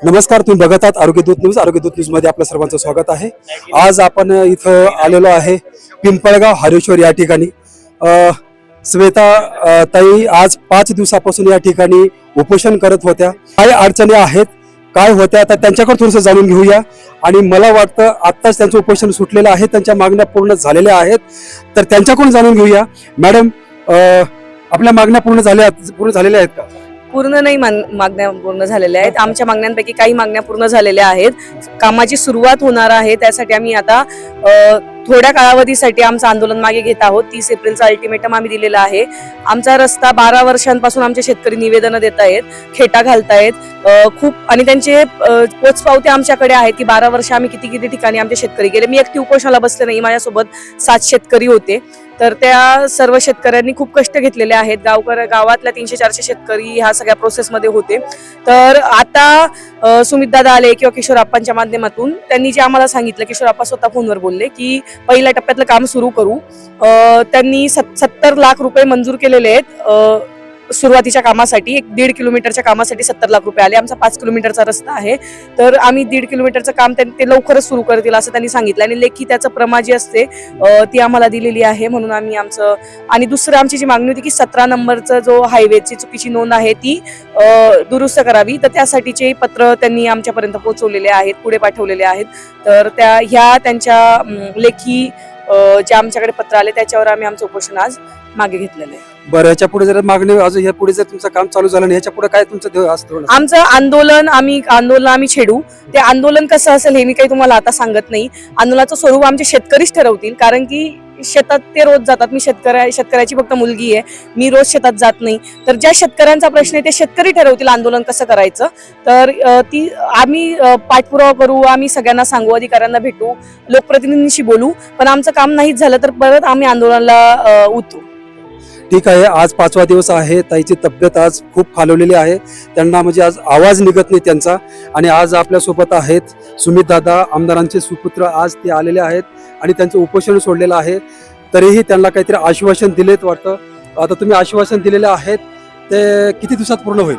नमस्कार, तुम्ही बघत आहात आरोग्य दूत न्यूज. आरोग्य दूत न्यूज मध्ये आपलं सर्वांचं स्वागत आहे. आज आपण इथं आलेलो आहे पिंपळगाव हरेश्वर या ठिकाणी. श्वेता ताई आज 5 दिवसापासून या ठिकाणी उपोषण करत होत्या. काय अडचणी आहेत, काय होत्या, तर त्यांच्याकडे थोडंसं जाणून घेऊया. आणि मला वाटतं आत्ताच त्यांचं उपोषण सुटलेलं आहे, त्यांच्या मागण्या पूर्ण झालेल्या आहेत, तर त्यांच्याकडून जाणून घेऊया. मॅडम, आपल्या मागण्या पूर्ण झालेल्या आहेत का? पूर्ण नाही, मागण्या पूर्ण झालेल्या आहेत. आमच्या मागण्यांपैकी काही मागण्या पूर्ण झालेल्या आहेत. कामाची सुरुवात होणार आहे, त्यासाठी आम्ही आता थोड्या कालावधीसाठी आमचं आंदोलन मागे घेत आहोत. 30 एप्रिलचा अल्टिमेटम आम्ही दिलेला आहे. आमचा रस्ता 12 वर्षांपासून आमचे शेतकरी निवेदनं देत आहेत, खेटा घालतायत खूप, आणि त्यांचे पोचपावते आमच्याकडे आहेत की 12 वर्ष आम्ही किती ठिकाणी आमचे शेतकरी गेले. मी एकटी उपोषणाला बसले नाही, माझ्यासोबत 7 शेतकरी होते. तर त्या सर्व शेतकऱ्यांनी खूप कष्ट घेतलेले आहेत. गावातल्या 300-400 शेतकरी ह्या सगळ्या प्रोसेसमध्ये होते. तर आता सुमितदादा आले किंवा किशोरप्पांच्या माध्यमातून त्यांनी जे आम्हाला सांगितलं, किशोरप्पा स्वतः फोनवर बोलले की पहिल्या टप्प्यातलं काम सुरू करू. त्यांनी 70 लाख रुपये मंजूर केलेले आहेत सुरुवातीच्या कामासाठी. 1.5 किलोमीटरच्या कामासाठी 70 लाख रुपये आले. आमचा 5 किलोमीटरचा रस्ता आहे, तर आम्ही 1.5 किलोमीटरचं काम ते लवकरच सुरू करतील असं त्यांनी सांगितलं. आणि लेखी त्याचं प्रमा जी असते ती आम्हाला दिलेली आहे. म्हणून आम्ही आमचं, आणि दुसरं आमची जी मागणी होती की 17 नंबरचं जो हायवेची चुकीची नोंद आहे ती दुरुस्त करावी, तर त्यासाठीचे पत्र त्यांनी आमच्यापर्यंत पोहोचवलेले आहेत, पुढे पाठवलेले आहेत. तर त्यांच्या लेखी जे आमच्याकडे पत्र आले त्याच्यावर आम्ही आमचं उपोषण आज मागे घेतलेलं आहे. बरं, ह्याच्या पुढे जर मागणी अजून ह्या पुढे जर तुमचं काम चालू झालं नाही, ह्याच्या पुढे काय तुमचं असतं? आमचं आंदोलन आम्ही छेडू. ते आंदोलन कसं असेल हे मी काही तुम्हाला आता सांगत नाही. आंदोलनाचं स्वरूप आमचे शेतकरीच ठरवतील, कारण की शेतात ते रोज जातात. मी शेतकऱ्याची फक्त मुलगी आहे, मी रोज शेतात जात नाही. तर ज्या शेतकऱ्यांचा प्रश्न आहे ते शेतकरी ठरवतील आंदोलन कसं करायचं. तर आम्ही पाठपुरावा करू, आम्ही सगळ्यांना सांगू, अधिकाऱ्यांना भेटू, लोकप्रतिनिधींशी बोलू. पण आमचं काम नाहीच झालं तर परत आम्ही आंदोलनाला उतरू. ठीक आहे. आज 5वा दिवस आहे. ताईची तब्येत आज खूप खालवलेली आहे, त्यांना म्हणजे आज आवाज निघत नाही त्यांचा. आणि आज आपल्यासोबत आहेत सुमित दादा, आमदारांचे सुपुत्र. आज ते आलेले आहेत आणि त्यांचं उपोषण सोडलेलं आहे. तरीही त्यांना काहीतरी आश्वासन दिलेत वाटतं. आता तुम्ही आश्वासन दिलेले आहेत, ते किती दिवसात पूर्ण होईल?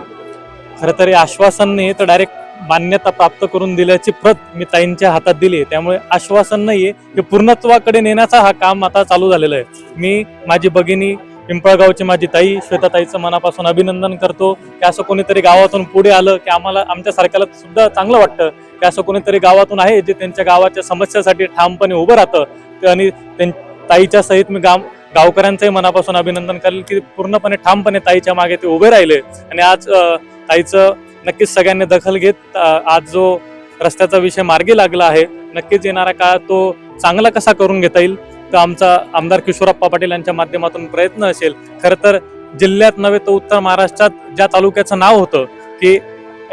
खरं तर आश्वासन नाही तर डायरेक्ट मान्यता प्राप्त करून दिल्याची प्रत मी ताईंच्या हातात दिली. त्यामुळे आश्वासन नाहीये, हे पूर्णत्वाकडे नेण्याचा हा काम आता चालू झालेलं आहे. मी, माझी भगिनी, पिंपळगावची माझी ताई श्वेताताईचं मनापासून अभिनंदन करतो की असं कोणीतरी गावातून पुढे आलं की आम्हाला, आमच्या सारख्याला सुद्धा चांगलं वाटतं की असं कोणीतरी गावातून आहे जे त्यांच्या गावाच्या समस्यासाठी ठामपणे उभं राहतं. आणि ताईच्या सहित मी गावकऱ्यांचंही मनापासून अभिनंदन करेल की पूर्णपणे ठामपणे ताईच्या मागे ते उभे राहिले. आणि आज ताईचं नक्कीच सगळ्यांनी दखल घेत आज जो रस्त्याचा विषय मार्गी लागला आहे, नक्कीच येणारा काळ तो चांगला कसा करून घेता येईल तर आमचा आमदार किशोरप्पा पाटील यांच्या माध्यमातून प्रयत्न असेल. खरं तर जिल्ह्यात नव्हे तर उत्तर महाराष्ट्रात ज्या तालुक्याचं नाव होतं की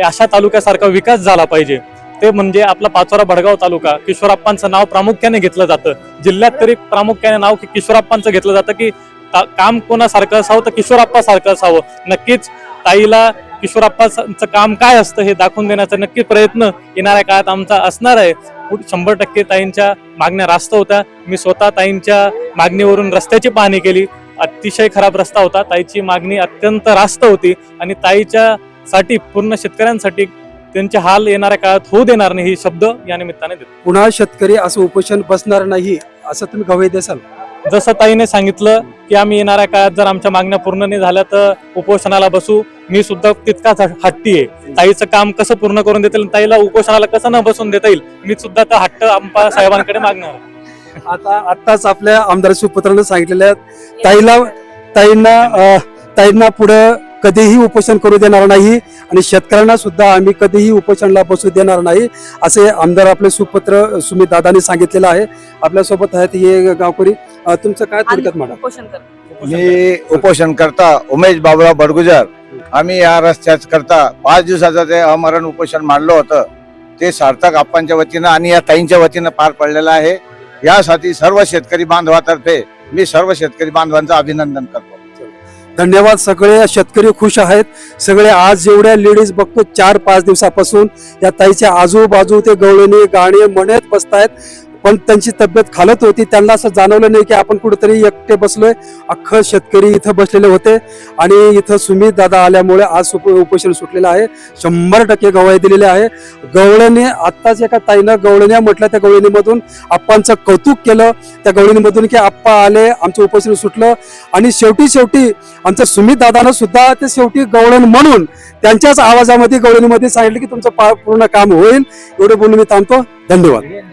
अशा तालुक्यासारखा विकास झाला पाहिजे, ते म्हणजे आपला पाचोरा भडगाव तालुका. किशोरप्पांचं नाव प्रामुख्याने घेतलं जातं जिल्ह्यात, तरी प्रामुख्याने नाव की किशोरप्पांचं घेतलं जातं की काम कोणासारखं असावं तर किशोरप्पा सारखं असावं. नक्कीच ताईला किशोरप्पांचं काम काय असतं हे दाखवून देण्याचा नक्की प्रयत्न येणाऱ्या काळात आमचा असणार आहे. 100% ताईंच्या मागण्या रास्त होत्या. मी स्वतः ताईंच्या मागणीवरून रस्त्याची पाहणी केली. अतिशय खराब रस्ता होता. ताईची मागणी अत्यंत रास्त होती आणि ताईच्या साठी, पूर्ण शेतकऱ्यांसाठी त्यांचे हाल येणाऱ्या काळात होऊ देणार नाही, ही शब्द या निमित्ताने देतो. पुन्हा शेतकरी असं उपोषण बसणार नाही असं तुम्ही गवाही द्याल? जसं ताईने सांगितलं की आम्ही येणाऱ्या काळात जर आमच्या मागण्या पूर्ण नाही झाल्या तर उपोषणाला बसू. मी सुद्धा तितकाच हट्टी आहे. ताईचं काम कसं पूर्ण करून देता येईल, ताईला उपोषणाला कसं न बसून देता येईल, मी सुद्धा तर हट्ट आमपा साहेबांकडे मागणार. आताच आपल्या आमदार सुपुत्रांना सांगितलेल्या ताईंना पुढे कधीही उपोषण करू देणार नाही आणि शेतकऱ्यांना सुद्धा आम्ही कधीही उपोषणाला बसू देणार नाही असे आमदार आपले सुपुत्र सुमित दादांनी सांगितलेलं आहे. आपल्यासोबत आहेत हे गावकरी. तुमचं काय थोडक्यात म्हणा? मी उपोषण करता उमेश बाबुराव बडगुजर. आम्ही या रस्त्याच करता 5 दिवसाचं ते अमरण उपोषण मांडलं होतं, ते सार्थक आप्पांच्या वतीनं आणि या ताईंच्या वतीनं पार पडलेलं आहे. यासाठी सर्व शेतकरी बांधवातर्फे मी सर्व शेतकरी बांधवांचं अभिनंदन करतो. धन्यवाद. सगळे शेतकरी खुश आहेत. सगळे आज जेवढ्या लेडीज बघतो 4-5 दिवसापासून या ताईच्या आजूबाजू ते गवळणी गाणे म्हणत बसतायत. पण त्यांची तब्येत खालत होती. त्यांना असं जाणवलं नाही की आपण कुठेतरी एकटे बसलोय. अख्खं शेतकरी इथं बसलेले होते आणि इथं सुमित दादा आल्यामुळे आज उपोषण सुटलेलं आहे. 100% गवाही दिलेली आहे. गवळणी आत्ताच एका ताईनं गवळण्या म्हटलं, त्या गवळणीमधून आप्पांचं कौतुक केलं, त्या गवळणीमधून की आप्पा आले, आमचं उपोषण सुटलं. आणि शेवटी आमचं सुमित दादानं सुद्धा ते शेवटी गवळण म्हणून त्यांच्याच आवाजामध्ये गवळणीमध्ये सांगितलं की तुमचं पूर्ण काम होईल. एवढं बोलून मी थांबतो. धन्यवाद.